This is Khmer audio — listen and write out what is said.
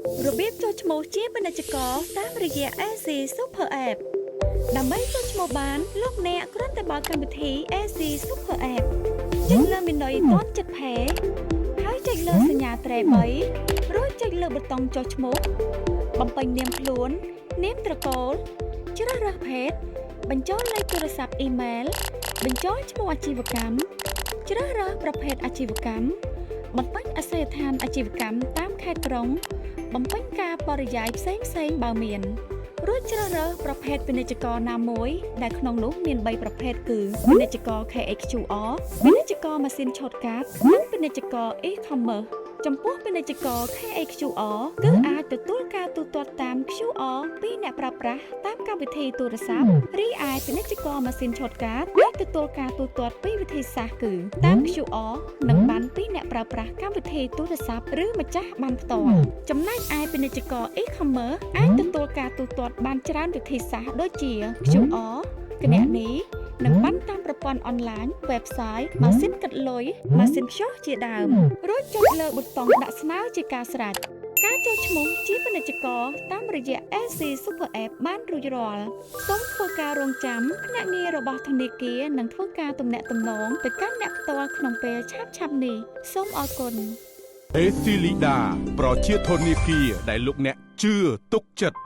របៀបចូលឈ្មោះជាពាណិជ្ជករតាមរយៈ AC Super App ដើម្បីចូលឈ្មោះបានលោកអ្នកគ្រាន់តែបើកកម្មវិធី AC Super App ចុចលើមេនុយទាន់ចិត្តផេហើយចុចលើសញ្ញាត្រេ3រួចចុចលើប៊ូតុងចុះឈ្មោះបំពេញនាមខ្លួននាមត្រកូលជ្រើសរើសភេទបញ្ចូលលេខទូរស័ព្ទអ៊ីមែលបញ្ចូលឈ្មោះអាជីវកម្មជ្រើសរើសប្រភេទអាជីវកម្មបន្ថែមអាសយដ្ឋានអាជីវកម្មតាមខេត្តក្រុងបំពេញការបរិយាយផ្សេងបើមានរួចជ្រើសរើសប្រភេទពាណិជ្ជករណាមួយដែលក្នុងនោះមាន3ប្រភេទគឺពាណិជ្ជករ KHQR ពាណិជ្ជករម៉ាស៊ីនឆូតកាតនិងពាណិជ្ជករ e-commerce ចំពោះពាណិជ្ជករ KHQR គឺអាចទទួលការទូទាត់តាម QR ពីអ្នកប្រើប្រាស់តាមកម្មវិធីទូរស័ព្ទរីឯពាណិជ្ជករម៉ាស៊ីនឆូតកាតអាចទទួលការទូទាត់ពីវិធីសាស្ត្រគឺតាម QR និងបានពីអ្នកប្រើប្រាស់កម្មវិធីទូរស័ព្ទឬម្ចាស់បានផ្ទាល់ចំណែកឯពាណិជ្ជករ e-commerce អាចទទួលការទូទាត់បានច្រើនវិធីសាស្ត្រដូចជា QR គណនីនិងបានតាមប្រព័ន្ធអនឡាញ website ម៉ាស៊ីនគិតលុយម៉ាស៊ីនខ្ចោះជាដើមរួចចុចលើប៊ូតុងដាក់ស្នើជាការស្រេចការចូលឈ្មោះជាពាណិជ្ជករតាមរយៈ AC Super App បានរួចរាល់សូមធ្វើការរងចាំភ្នាក់ងាររបស់ធនាគារនិងធ្វើការទំនាក់ទំនងទៅកាន់អ្នកផ្ទាល់ក្នុងពេលឆាប់ៗនេះសូមអរគុណ AC Lida ប្រជាធនាគារដែលលោកអ្នកជឿទុកចិត្ត